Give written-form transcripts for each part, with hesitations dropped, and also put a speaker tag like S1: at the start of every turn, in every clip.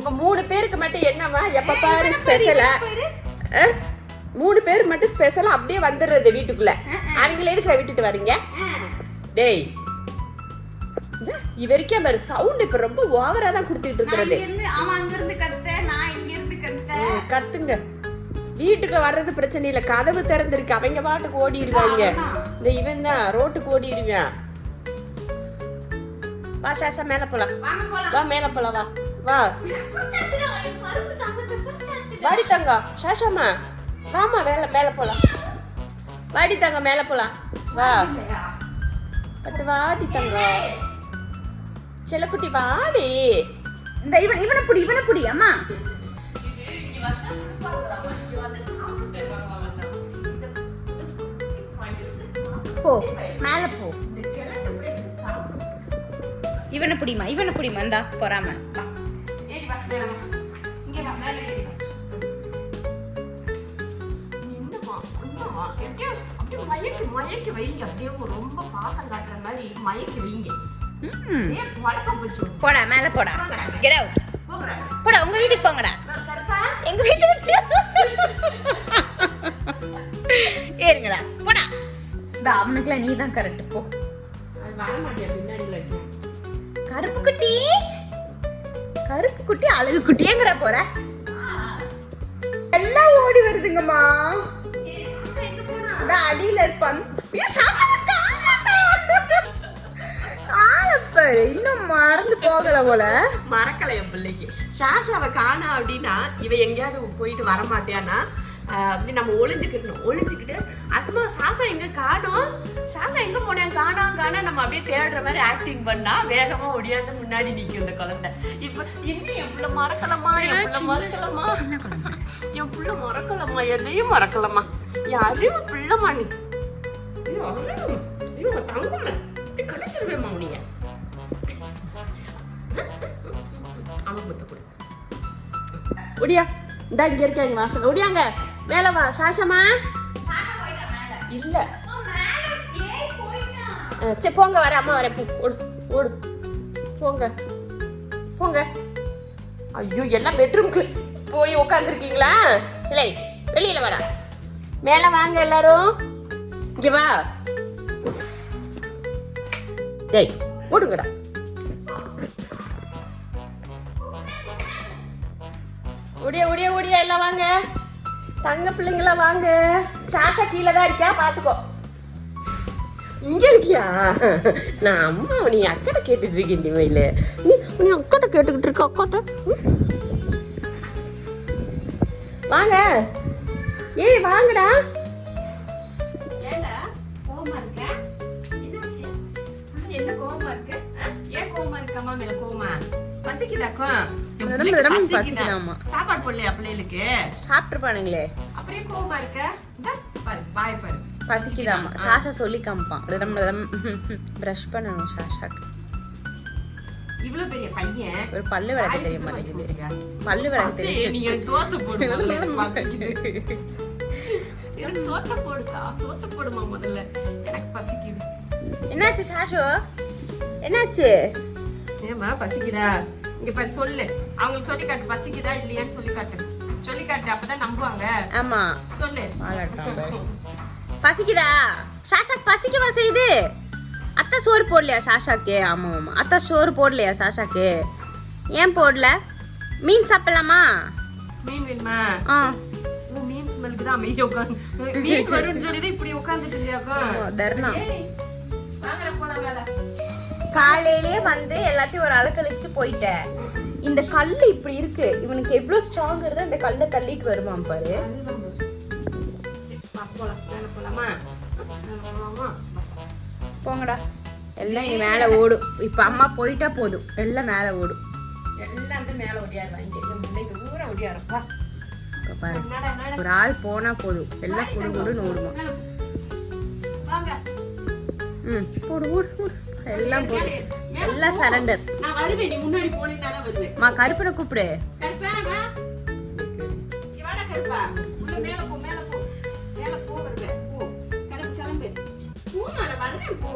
S1: உங்க 3 பேருக்கு மட்டும் என்னவா எப்ப பாரு ஸ்பெஷலா? 3 பேருக்கு மட்டும் ஸ்பெஷலா அப்படியே வந்துடுறது வீட்டுக்குள்ள. அவங்களே இருக்கிற விட்டுட்டு வரீங்க. டேய் இவருக்கே பாரு சவுண்ட் இப்ப ரொம்ப ஓவரா தான் கொடுத்துட்டு இருக்கிறது.
S2: அவன் அங்க இருந்து கத்த, நான் இங்க இருந்து கத்த.
S1: கத்துங்க. வீட்டுக்கு வர்றது பிரச்சனை இல்ல, கதவு திறந்திருக்கு, அவங்க பாட்டுக்கு ஓடிடுவாங்க. இந்த இவன் தான் ரோட்டுக்கு ஓடிடுவான். வா சாசா மேல போலாம். வா மேல போலாம். வா வா வாடி தங்க. சாசாமா வாமா மேல போலாம். வாடி தங்க மேல போலாம். வா பட்டு வாடி தங்க. செல்லக்குட்டி வாடி.
S2: இந்த இவனை புடி அம்மா. போ மேல போ. இவனை புடிமா இந்தா போறாம.
S1: மயக்கி வைங்க. அப்படியே ரொம்ப பாசம் காட்டுற மாதிரி மயக்கி வைங்க.
S2: போடா மேல போடா. Get out. போடா உங்க வீட்டுக்கு போங்கடா. எங்க வீட்டுக்கு ஏறுங்கடா. போடா. இந்த அவனுக்குலாம் நீ தான் கரெக்ட். போ. கருப்பு குட்டி அழகு குட்டி எங்கடா போற? எல்லாம் ஓடி வருதுங்கம்மா. இந்த அடியில இருப்பான். இன்னும் மறந்து போகல போல.
S1: மறக்கல என் பிள்ளைக்கு. சாஷாவை காணா அப்படின்னா இவ எங்கேயாவது போயிட்டு வரமாட்டியானா அப்படி நம்ம ஒளிஞ்சுக்கிட்டு அஸ்மா சாசா எங்க காணோம், சாசா எங்க போனேன் காணோம் நம்ம அப்படியே தேடுற மாதிரி ஆக்டிங் பண்ணா வேகமா ஒடியாந்து முன்னாடி நிக்கும் இந்த குழந்தை. இப்ப இன்னும் என் பிள்ளை மறக்கலமா எதையும் மறக்கலமா. யாரையும் பிள்ளைமா நீ தங்கம்ல கடிச்சிருவேமா நீங்க. ஒடியா இந்தா இங்க இருக்காங்க வாசல். ஒடியாங்க மேல வா. சாஷமா இல்ல சரி போங்க, வர அம்மா வரேன். ஓடு போங்க. ஐயோ எல்லாம் பெட்ரூம்க்கு போய் உட்காந்துருக்கீங்களா? இல்லை வெளியில வாடா. மேல வாங்க எல்லாரும். இங்க வா. டேய் ஓடுங்கடா. ஒடியா எல்லாம் வாங்க. தங்க பிள்ளைங்களா வாங்க. சாசா கீழே தான் இருக்கியா பாத்துக்கோ. இங்க இருக்கியா? நான் அம்மா நீ அக்கட்ட கேட்டுட்டு இருக்கேன். இனிமேல நீ அக்கட்ட கேட்டுக்கிட்டு இருக்க. அக்கட்ட வாங்க. ஏய் வாங்கடா. ஏண்டா கோவமா இருக்க? என்னாச்சு? என்ன கோவமா இருக்கு? ஏன் கோவமா இருக்க? அம்மா மேல கோவமா? பசிக்குதாக்கா? சாப்பாடு போடலையா பிள்ளைகளுக்கு?
S2: சாப்பிட்டுருப்பானுங்களே.
S1: அப்படியே கோவமா இருக்க? பாரு வாய பாரு.
S2: பசிக்குதாமா. சாஷா சொல்லி காமிப்பான். பிரஷ் பண்ணணும் சாஷாக்கு.
S1: இவ்வளவு பெரிய பையன்
S2: ஒரு பல்லு விளக்க தெரிய மாட்டேங்குது. பல்லு விளக்க தெரியும்.
S1: நீங்க சோத்து போடுங்க. எனக்கு சோத்த போடுக்கா. சோத்த போடுமா முதல்ல. எனக்கு பசிக்குது.
S2: என்னாச்சு சாஷு? என்னாச்சு?
S1: ஏமா பசிக்குதா? இங்க பாரு சொல்லு. அவங்களுக்கு சொல்லி காட்டு பசிக்குதா இல்லையான்னு சொல்லி காட்டு. அப்பதான் நம்புவாங்க.
S2: ஆமா
S1: சொல்லு.
S2: பசிக்குதா? சாஷாக்கு பசிக்கவா செய்யுது? அத்தா சோறு போடலையா சாஷாக்கு? ஆமா அத்தா சோறு போடலையா சாஷாக்கு? ஏன் போடல? மீன் சாப்பிடலாமா?
S1: மீன் வேணுமா? மீன் ஸ்மெல்லுக்கு தான் அமைதியா உட்காந்து மீன் வரும்னு சொல்லிதான் இப்படி உட்காந்துட்டு இருக்கியாக்கா?
S2: தர்ணா
S1: வாங்கற போலாம் வேலை.
S2: காலையிலே வந்து எல்லாத்தையும் ஒரு அலக்கழிச்சிட்டு போயிட்டேன். இந்த கல்லு இப்படி இருக்கு. இவனுக்கு எவ்வளவு ஸ்ட்ராங் இருந்தா இந்த கல்லை தள்ளிட்டு வருமாம் பாரு. போங்கடா. எல்லாம் இனி மேல ஓடும். இப்ப அம்மா போயிட்டா போதும், எல்லாம் மேல ஓடும்.
S1: எல்லாம் வந்து மேல ஓடியாருவாங்க. தூரம் ஓடியாருப்பா.
S2: பாரு ஒரு ஆள் போனா போதும், எல்லாம் குடுகுடுன்னு ஓடுமா. போடு எல்லாம் போடு. எல்லாம் சரண்டர்.
S1: நான் வருவேன். நீ முன்னாடி போனீனா தான் வருவேன்.
S2: மா கருப்பனை கூப்பிடு.
S1: கருப்பா வா. நீ வாடா கருப்பா. உள்ள மேல போ. மேல போ வருவே. போ. கிளம்பு. போமா நான் வரேன் போ.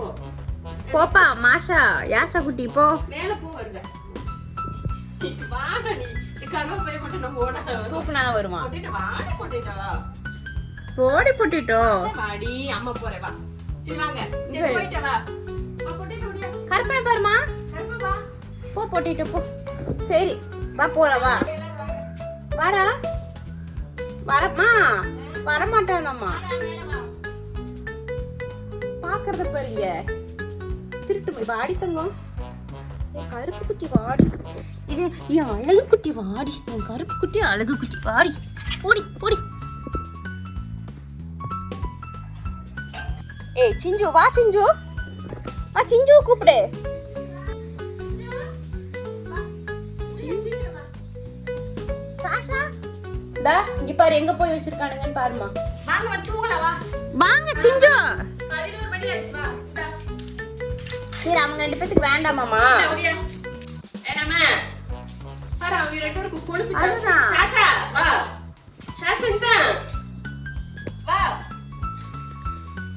S2: போப்பா மாஷா யாஷா குட்டி போ.
S1: மேல போ வருவே. வாடா நீ. கருவேப்பிலை மட்டும் நம்ம ஓட
S2: தூக்குனா வருவான்.
S1: போட்டுட்டு வாடி போட்டுட்டா
S2: போடி போட்டுட்டோ
S1: வாடி அம்மா போறே வா. சரி வாங்க. சரி போயிட்டு வா. வா போட்டுட்டு ஓடியா.
S2: கற்பனை பாருமா.
S1: கருப்பு வா.
S2: போ போட்டுட்டு போ. சரி வா போலாம் வா. வாடா. வரமா வரமாட்டானம்மா. பாக்குறத பாருங்க. திருட்டு போய் வாடி தங்கம். என் கருப்பு குட்டி வாடி. இது என் அழகு குட்டி வாடி. என் கருப்பு குட்டி அழகு குட்டி வாடி. போடி போடி. ஏய் சிஞ்சு வா சிஞ்சு. வா சிஞ்சு கூப்பிடு. சாஷா டா இங்க பாரு எங்க போய் வச்சிருக்கானுங்கன்னு பாருமா.
S1: வாங்க வந்து தூங்கலாம் வா.
S2: வாங்க சிஞ்சு.
S1: 11 மணி ஆச்சு வா.
S2: சரி அவங்க ரெண்டு பேத்துக்கு வேண்டாமாமா.
S1: ஓடியா. ஏடாமா. பாரு அவங்க ரெண்டு பேருக்கு கொழுப்பு
S2: அதுதான்.
S1: சாஷா வா. சாஷா இந்த வா.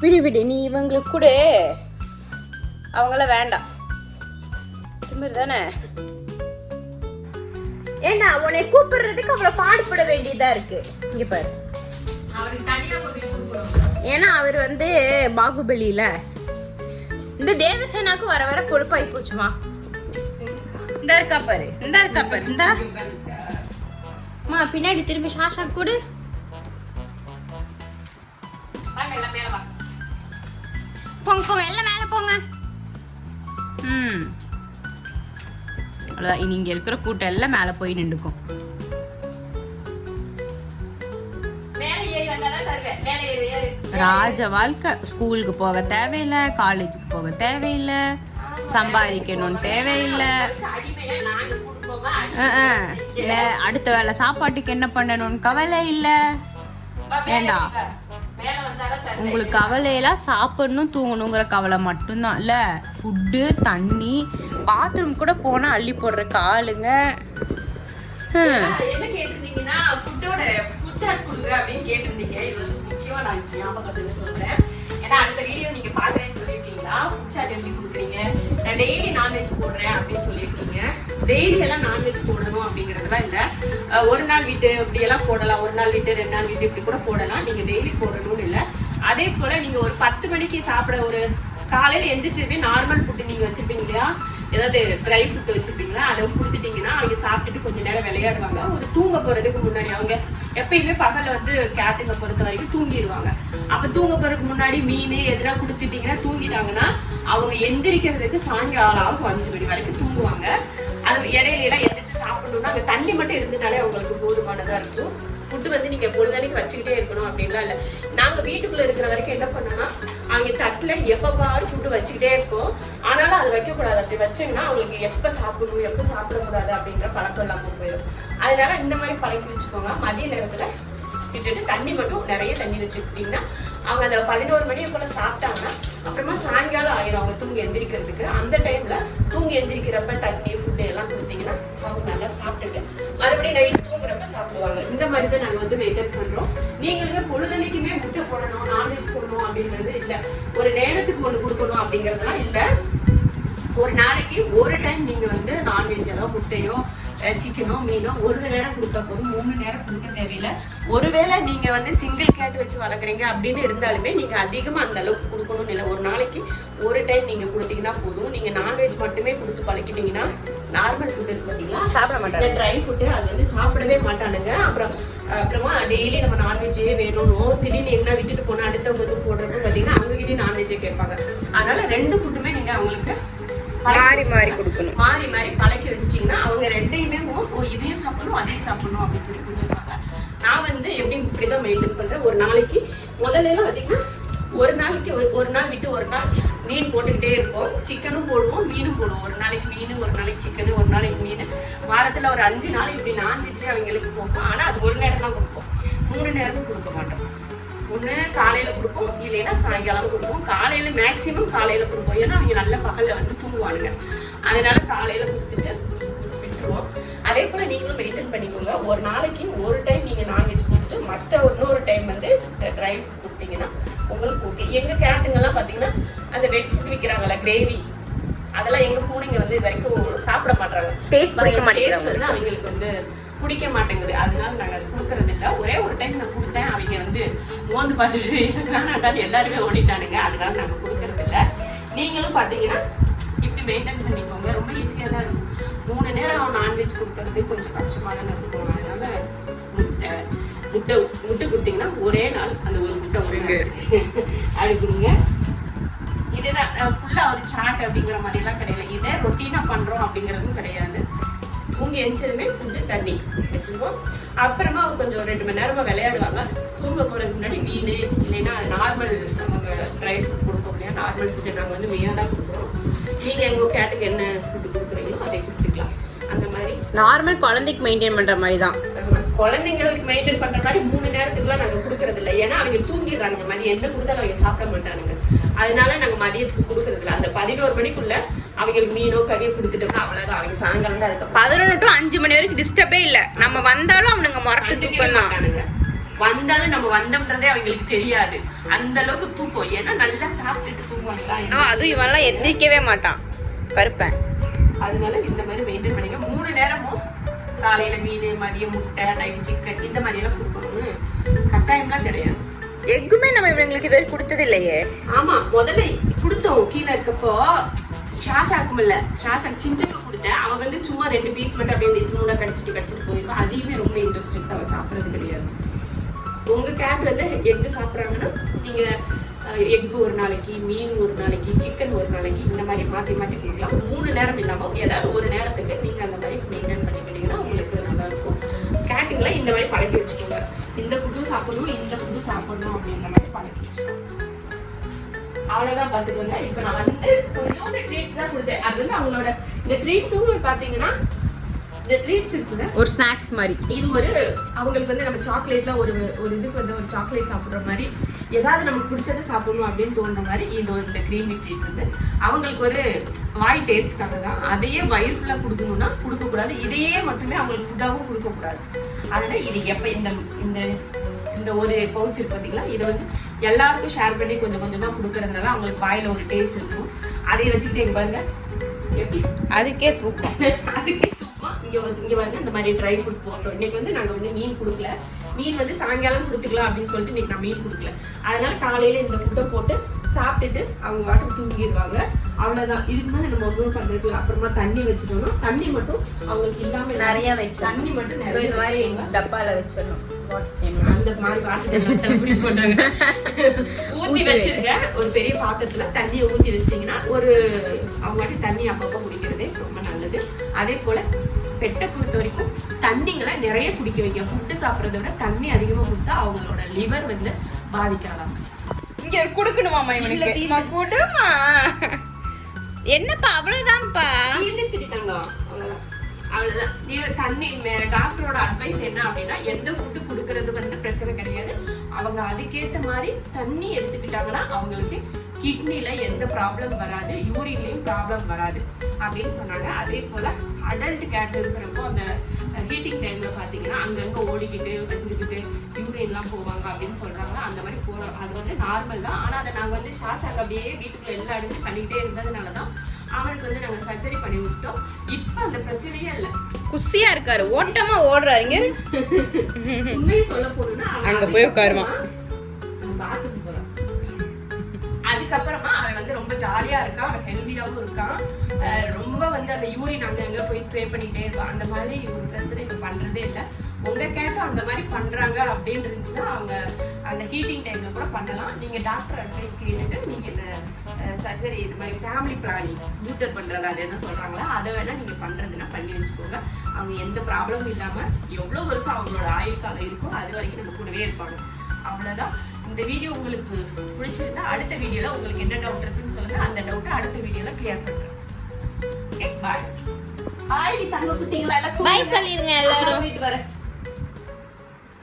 S2: விடு விடு நீ இவங்களுக்கு கொடு. அவங்கள வேண்டாம். திமிரு தானே. ஏண்டா உன்னை கூப்பிடுறதுக்கு அவ்வளவு பாடுபட வேண்டியதா இருக்கு. இங்க பாரு.
S1: அவருக்கு தனியா போய் கொடுக்கணும்.
S2: ஏன்னா அவர் வந்து பாகுபலியில இந்த தேவசேனாக்கு வர வர கொழுப்பாய் போச்சுமா. இந்த இருக்கா பாரு. இந்த இருக்கா பாரு. இந்த மா பின்னாடி திரும்பி சாஷா கொடு.
S1: வாங்க எல்லாம் மேல வா.
S2: போங்க போங்க எல்லாம் மேல போங்க. அவ்வளோதான். இனி இங்க இருக்கிற கூட்டம் எல்லாம் மேல போய் நின்றுக்கும்.
S1: மேல ஏறி வந்தாதான் தருவேன். மேல ஏறி ஏறி.
S2: ராஜ வாழ்க்கை. ஸ்கூலுக்கு போக தேவையில்லை, காலேஜுக்கு போக தேவையில்லை, சம்பாதிக்கணும்னு தேவையில்லை.
S1: அடிமையா நாங்க குடும்பமா
S2: இல்ல அடுத்த வேலை சாப்பாட்டுக்கு என்ன பண்ணணும்னு கவலை இல்லை. வேண்டாம்.
S1: மேல வந்தாதான் தருவேன்.
S2: உங்களுக்கு கவலையெல்லாம் சாப்பிடணும் தூங்கணுங்கிற கவலை மட்டும்தான் இல்ல. ஃபுட்டு தண்ணி பாத்ரூம் கூட போனா அள்ளி போடுறக்கு ஆளுங்க.
S1: என்ன கேட்டிருந்தீங்கன்னா ஃபுட்டோட ஃபுட் சாட் கொடுங்க அப்படின்னு கேட்டிருந்தீங்க. இது வந்து முக்கியமா நான் ஞாபகத்துல சொல்றேன். ஏன்னா அடுத்த வீடியோ நீங்க பாக்குறேன்னு சொல்லியிருக்கீங்களா. ஃபுட் சாட் எப்படி கொடுக்குறீங்க, நான் டெய்லி நான்வெஜ் போடுறேன் அப்படின்னு சொல்லியிருக்கீங்க. டெய்லி எல்லாம் நான்வெஜ் போடணும் அப்படிங்கறதுலாம் இல்ல. ஒரு நாள் விட்டு இப்படி எல்லாம் போடலாம். ஒரு நாள் விட்டு 2 நாள் விட்டு இப்படி கூட போடலாம். நீங்க டெய்லி போடணும்னு இல்லை. அதே போல நீங்க ஒரு 10 மணிக்கு சாப்பிட ஒரு காலையில எந்திரிச்சிருப்பே நார்மல் ஃபுட்டு நீங்க வச்சிருப்பீங்க இல்லையா, ஏதாவது ட்ரை ஃபுட்டு வச்சிருப்பீங்களா, அதை கொடுத்துட்டீங்கன்னா அவங்க சாப்பிட்டுட்டு கொஞ்ச நேரம் விளையாடுவாங்க. ஒரு தூங்க போறதுக்கு முன்னாடி அவங்க எப்பயுமே பகல்ல வந்து கேட்டுங்க பொறுத்த வரைக்கும் தூங்கிடுவாங்க. அப்ப தூங்க போறதுக்கு முன்னாடி மீன் எதுனா கொடுத்துட்டீங்கன்னா தூங்கிட்டாங்கன்னா அவங்க எந்திரிக்கிறதுக்கு சாயங்காலம் ஆகும் 5 மணி வரைக்கும் தூங்குவாங்க. அது இடையில எல்லாம் எந்திரிச்சு சாப்பிடணும்னா அங்க தண்ணி மட்டும் இருந்துட்டாலே அவங்களுக்கு போதுமானதா இருக்கும். ஃபுட்டு வந்து நீங்க பொழுதனைக்கு வச்சுக்கிட்டே இருக்கணும் அப்படின்லாம் இல்லை. நாங்க வீட்டுக்குள்ள இருக்கிற வரைக்கும் என்ன பண்ணோம்னா அவங்க தட்டுல எப்ப பாரு ஃபுட்டு வச்சுக்கிட்டே இருக்கோம். ஆனாலும் அது வைக்கக்கூடாது. அப்படி வச்சீங்கன்னா அவங்களுக்கு எப்ப சாப்பிடணும் எப்ப சாப்பிடக்கூடாது அப்படின்ற பழக்கம் இல்லாம போயிடும். அதனால இந்த மாதிரி பழக்கி வச்சுக்கோங்க. மதிய நேரத்துல விட்டுட்டு தண்ணி மட்டும் நிறைய தண்ணி வச்சுக்கிட்டீங்கன்னா அவங்க அந்த 11 மணியை போல சாப்பிட்டாங்கன்னா அப்புறமா சாயங்காலம் ஆயிரும் அவங்க தூங்கி எந்திரிக்கிறதுக்கு. அந்த டைம்ல தூங்கி எந்திரிக்கிறப்ப தண்ணி ஃபுட்டு எல்லாம் கொடுத்தீங்கன்னா அவங்க நல்லா சாப்பிட்டுட்டு மறுபடியும் நைட் தூங்குறப்ப சாப்பிடுவாங்க. இந்த மாதிரி தான் நாங்கள் வந்து மெயின்டைன் பண்றோம். நீங்களுமே பொழுதனைக்குமே முட்டை போடணும் நான்வெஜ் போடணும் அப்படின்றது இல்லை. ஒரு நேரத்துக்கு ஒன்று கொடுக்கணும் அப்படிங்கறதுலாம் இல்லை. ஒரு நாளைக்கு ஒரு டைம் நீங்க வந்து நான்வெஜ் ஏதோ முட்டையோ சிக்கனோ மீனோ ஒரு நேரம் கொடுத்தா போதும். 3 நேரம் கொடுக்க தேவையில்லை. ஒருவேளை நீங்க வந்து சிங்கிள் கேட் வச்சு வளர்க்குறீங்க அப்படின்னு இருந்தாலுமே நீங்க அதிகமா அந்த அளவுக்கு கொடுக்கணும்னு இல்லை. ஒரு நாளைக்கு ஒரு டைம் நீங்க கொடுத்தீங்கன்னா போதும். நீங்க நான்வெஜ் மட்டுமே கொடுத்து பழக்கிட்டீங்கன்னா நார்மல் ஃபுட் இருக்கு பார்த்தீங்களா, சாப்பிட மாட்டாங்க. ட்ரை ஃபுட்டு அது வந்து சாப்பிடவே மாட்டானுங்க. அப்புறமா டெய்லி நம்ம நான்வெஜ்ஜே வேணும்னு திடீர்னு என்ன விட்டுட்டு போனா அடுத்தவங்க வந்து போடுறப்ப பார்த்தீங்கன்னா அவங்க கிட்டே நான்வெஜ்ஜே கேட்பாங்க. அதனால 2 ஃபுட்டுமே நீங்க அவங்களுக்கு மாறி மாறி கொடுக்கணும். மாறி மாறி பழக்கி வச்சிட்டீங்கன்னா அவங்க 2யுமே இதையும் சாப்பிடணும் அதையும் சாப்பிடணும் அப்படின்னு சொல்லி கொடுத்துருப்பாங்க. நான் வந்து எப்படி இப்படிதான் மெயின்டைன் பண்றேன். ஒரு நாளைக்கு முதல்ல எல்லாம் பார்த்தீங்கன்னா ஒரு நாளைக்கு ஒரு நாள் விட்டு ஒரு நாள் மீன் போட்டுக்கிட்டே இருப்போம். சிக்கனும் போடுவோம் மீனும் போடுவோம். ஒரு நாளைக்கு மீன் ஒரு நாளைக்கு சிக்கனு ஒரு நாளைக்கு மீன். வாரத்துல ஒரு 5 நாள் இப்படி நான்வெஜ்ஜே அவங்களுக்கு போகும். ஆனா அது ஒரு நேரம் தான் கொடுப்போம். 3 நேரமும் கொடுக்க மாட்டோம். ஒன்று காலையில கொடுப்போம், இல்லைன்னா சாயங்காலம் கொடுப்போம். காலையில மேக்சிமம் காலையில கொடுப்போம். ஏன்னா அவங்க நல்ல பகல்ல வந்து தூங்குவானுங்க. அதனால காலையில கொடுத்துட்டு விட்டுருவோம். அதே போல நீங்களும் மெயின்டைன் பண்ணிக்கோங்க. ஒரு நாளைக்கு ஒரு டைம் நீங்க நான்வெஜ் கொடுத்து மற்ற இன்னொரு டைம் வந்து ட்ரை ஃபுட் கொடுத்தீங்கன்னா உங்களுக்கு ஓகே. எங்க கேட்டுங்கெல்லாம் பாத்தீங்கன்னா அந்த வெட் ஃபுட் விற்கிறாங்கல்ல கிரேவி, அதெல்லாம் எங்க பூனைங்க வந்து இது வரைக்கும் சாப்பிட மாட்டாங்க.
S2: டேஸ்ட் பிடிக்க மாட்டேங்குது.
S1: வந்து அவங்களுக்கு வந்து குடிக்க மாட்டேங்குது. அதனால நாங்கள் அது கொடுக்கறது இல்லை. ஒரே ஒரு டைம் நான் கொடுத்தேன், அவங்க வந்து மோந்து பார்த்துட்டு எனக்கு வேணாட்டான்னு எல்லாருமே ஓடிட்டானுங்க. அதனால நாங்கள் கொடுக்கறது இல்லை. நீங்களும் பார்த்தீங்கன்னா இப்படி மெயின்டைன் பண்ணிக்கோங்க. ரொம்ப ஈஸியாக தான் இருக்கும். 3 நேரம் நான்வெஜ் கொடுக்கறது கொஞ்சம் கஷ்டமாக தானே இருக்கும். அதனால முட்டை கொடுத்தீங்கன்னா ஒரே நாள் அந்த ஒரு முட்டை அப்படி கொடுங்க. இதுதான் ஃபுல்லாக ஒரு சாட் அப்படிங்கிற மாதிரிலாம் கிடையாது. இதே ரொட்டீனாக பண்ணுறோம் அப்படிங்கிறதும் கிடையாது. தூங்கி எஞ்சதுமே ஃபுட்டு தண்ணி வச்சுருவோம். அப்புறமா கொஞ்சம் 2 மணி நேரமாக விளையாடுவாங்க. தூங்க போகிறதுக்கு முன்னாடி மீன் இல்லைன்னா நார்மல் நம்ம ட்ரை ஃபுட் கொடுப்போம் இல்லையா, நார்மல் ஃபுட்டு நாங்கள் வந்து மெய்யாக தான் கொடுக்குறோம். நீங்கள் எங்கள் கேட்டுக்கு என்ன ஃபுட்டு கொடுக்குறீங்களோ அதை கொடுத்துக்கலாம். அந்த மாதிரி
S2: நார்மல் குழந்தைக்கு மெயின்டைன் பண்ற மாதிரி தான்.
S1: குழந்தைங்களுக்கு மெயின்டைன் பண்ற மாதிரி 3 நேரத்துக்குலாம் நாங்க கொடுக்கறது இல்லை. ஏன்னா அவங்க தூங்கிடுறாங்க. மதியம் என்ன கொடுத்தாலும் அவங்க சாப்பிட மாட்டானுங்க. அதனால நாங்க மதியத்துக்கு கொடுக்கறது இல்லை. அந்த 11 மணிக்குள்ள அவங்களுக்கு மீனோ கறியோ கொடுத்துட்டோம்னா அவ்வளவுதான். அவங்க சாயங்காலம் தான் இருக்கும்.
S2: 11 to 5 மணி வரைக்கும் டிஸ்டர்பே இல்ல. நம்ம வந்தாலும் அவனுங்க முரட்டு தூக்கம் தான்.
S1: வந்தாலும் நம்ம வந்தோம்ன்றதே அவங்களுக்கு தெரியாது. அந்த அளவுக்கு தூக்கம். ஏன்னா நல்லா சாப்பிட்டுட்டு தூங்குவாங்களா.
S2: அதுவும் இவன்லாம் எந்திரிக்கவே மாட்டான் பருப்பேன்.
S1: அதனால இந்த மாதிரி மெயின்டைன் பண்ணிக்க. 3 நேரமும் காலையில மீன், மதியம் முட்டை, நைட் சிக்கன் இந்த மாதிரி எல்லாம் கொடுக்கணும்னு கட்டாயம்லாம் கிடையாது.
S2: எக்குமே நம்ம இவங்களுக்கு இது கொடுத்தது இல்லையே.
S1: ஆமா, முதல்ல கொடுத்தோம். கீழே இருக்கப்போ ஷாஷாக்குமில்ல, ஷாஷா சிஞ்சுக்கு கொடுத்தேன். அவன் வந்து சும்மா 2 பீஸ் மட்டும் அப்படியே இந்த மூட கடிச்சிட்டு போயிருப்பான். அதையுமே ரொம்ப இன்ட்ரெஸ்ட் அவன் சாப்பிட்றது கிடையாது. உங்க கேட் வந்து எக்கு சாப்பிட்றாங்கன்னா நீங்க எக்கு ஒரு நாளைக்கு, மீன் ஒரு நாளைக்கு, சிக்கன் ஒரு நாளைக்கு இந்த மாதிரி மாற்றி மாற்றி கொடுக்கலாம். 3 நேரம் இல்லாமல் ஏதாவது ஒரு நேரத்துக்கு நீங்கள் அந்த மாதிரி மெயின்டைன் பண்ணிக்கிட்டீங்கன்னா உங்களுக்கு நல்லா இருக்கும். கேட்டுங்களை இந்த மாதிரி பழக்கி வச்சுக்கோங்க. இந்த ஃபுட்டும் சாப்பிடணும், இந்த ஃபுட்டும் சாப்பிடணும் அப்படின்ற மாதிரி பழக்கி வச்சுக்கோங்க. அவ்வளோதான் பார்த்துக்கோங்க. இப்போ நான் வந்து கொஞ்சோண்டு ட்ரீட்ஸ் தான் கொடுத்தேன். அது வந்து அவங்களோட இந்த ட்ரீட்ஸும் பார்த்தீங்கன்னா இந்த ட்ரீட்ஸ் இருக்குல்ல,
S2: ஒரு ஸ்நாக்ஸ் மாதிரி.
S1: இது ஒரு அவங்களுக்கு வந்து நம்ம சாக்லேட்ல ஒரு இதுக்கு வந்து ஒரு சாக்லேட் சாப்பிட்ற மாதிரி ஏதாவது நமக்கு பிடிச்சதை சாப்பிடணும் அப்படின்னு தோன்ற மாதிரி இந்த க்ரீமி ட்ரீட் வந்து அவங்களுக்கு ஒரு வாய் டேஸ்ட்டுக்காக தான். அதையே வயிறு ஃபுல்லாக கொடுக்கணும்னா கொடுக்கக்கூடாது. இதையே மட்டுமே அவங்களுக்கு ஃபுட்டாகவும் கொடுக்கக்கூடாது. அதனால இது எப்போ இந்த இந்த இந்த ஒரு பவுச் இருக்கு பார்த்தீங்களா, இதை வந்து எல்லாருக்கும் ஷேர் பண்ணி கொஞ்சம் கொஞ்சமாக கொடுக்கறதுனால அவங்களுக்கு வாயில் ஒரு டேஸ்ட் இருக்கும். அதையே வச்சுக்கிட்டே பாருங்க எப்படி
S2: அதுக்கே தூக்கம்.
S1: அதுக்கே தூக்கம். இங்கே பாருங்க இந்த மாதிரி ட்ரை ஃபுட் போட்டோம். இன்னைக்கு வந்து நாங்கள் வந்து மீன் கொடுக்கல. மீன் வந்து சாயங்காலம் கொடுத்துக்கலாம் அப்படின்னு சொல்லிட்டு இன்னைக்கு நான் மீன் கொடுக்கல. அதனால காலையில இந்த ஃபுட்டை போட்டு சாப்பிட்டுட்டு அவங்க வாட்டுக்கு தூங்கிடுவாங்க. அவ்வளோதான். இதுக்கு மேலே நம்ம ஒன்றும் பண்ணுறதுல. அப்புறமா தண்ணி வச்சுட்டோம்னா தண்ணி மட்டும் அவங்களுக்கு இல்லாமல்
S2: நிறைய வச்சு
S1: தண்ணி மட்டும் நிறைய
S2: இந்த மாதிரி டப்பால வச்சிடணும்.
S1: அந்த மாதிரி வாட்டர் ஊற்றி வச்சிருங்க. ஒரு பெரிய பாத்திரத்துல தண்ணியை ஊற்றி வச்சிட்டிங்கன்னா ஒரு அவங்க வாட்டி தண்ணி அப்பப்போ குடிக்கிறதே ரொம்ப நல்லது. அதே போல பெட்டை பொறுத்த வரைக்கும் தண்ணிங்களை நிறைய குடிக்க வைக்க. ஃபுட்டு சாப்பிட்றத விட தண்ணி அதிகமாக கொடுத்தா அவங்களோட லிவர் வந்து பாதிக்காதான்.
S2: இங்க கொடுக்கணுமாமா இவனுக்கு? கொடுமா. என்னப்பா அவ்வளவுதான்ப்பா.
S1: செடி தாங்க அவ்வளவுதான். தண்ணி டாக்டரோட அட்வைஸ் என்ன அப்படின்னா எந்த ஃபுட்டு கொடுக்கறது வந்து பிரச்சனை கிடையாது. அவங்க அதுக்கேற்ற மாதிரி தண்ணி எடுத்துக்கிட்டாங்கன்னா அவங்களுக்கு கிட்னில எந்த ப்ராப்ளம் வராது, யூரின்லயும் ப்ராப்ளம் வராது அப்படின்னு சொன்னாங்க. அதே போல அடல்ட் கேட் இருக்கிறப்போ அந்த ஹீட்டிங் டைம்ல பாத்தீங்கன்னா அங்கங்க ஓடிக்கிட்டு வந்துக்கிட்டு யூரின்லாம் போவாங்க அப்படின்னு சொல்றாங்க. அந்த மாதிரி போறோம். அது வந்து நார்மல் தான். ஆனா அதை நாங்கள் வந்து ஷாஷாங்க அப்படியே வீட்டுக்குள்ள எல்லா இடத்துலையும் பண்ணிக்கிட்டே இருந்ததுனாலதான் அவனுக்கு வந்து நாங்க சர்ஜரி பண்ணி விட்டோம். இப்ப அந்த பிரச்சனையே இல்லை.
S2: குசியா இருக்காரு, ஓட்டமா ஓடுறாருங்க.
S1: உண்மையை சொல்ல போனா
S2: அங்க போய் உட்காருமா.
S1: பாத்துட்டு போறோம். அதுக்கப்புறமா அவன் வந்து ரொம்ப ஜாலியா இருக்கான். அவன் ஹெல்தியாவும் இருக்கான். ரொம்ப வந்து அந்த யூரின் அங்க போய் ஸ்ப்ரே பண்ணிக்கிட்டே இருப்பான். அந்த மாதிரி ஒரு பிரச்சனை இப்ப பண்றதே இல்லை. உங்க கேட்டும் அந்த மாதிரி பண்றாங்க அப்படின்னு இருந்துச்சுன்னா அவங்க அந்த ஹீட்டிங் டைம்ல கூட பண்ணலாம். நீங்க டாக்டர் அட்வைஸ் கேட்டுட்டு நீங்க இந்த சர்ஜரி இது மாதிரி ஃபேமிலி பிளானிங் நியூட்டர் பண்றது அது என்ன சொல்றாங்களோ அதை வேணா நீங்க பண்றதுன்னா பண்ணி வச்சுக்கோங்க. அவங்க எந்த ப்ராப்ளமும் இல்லாம எவ்வளவு வருஷம் அவங்களோட ஆயுள் காலம் இருக்கோ அது வரைக்கும் நம்ம கூடவே இருப்பாங்க. அவ்வளவுதான். இந்த வீடியோ உங்களுக்கு பிடிச்சிருந்தா அடுத்த வீடியோல உங்களுக்கு என்ன டவுட் இருக்குன்னு சொல்லுங்க. அந்த டவுட்டை அடுத்த வீடியோல கிளியர் பண்றேன். ஓகே, பாய். பாய். தங்க குட்டிங்களா எல்லாம்
S2: பை சொல்லிருங்க எல்லாரும்.
S1: வீட்டு வரேன்.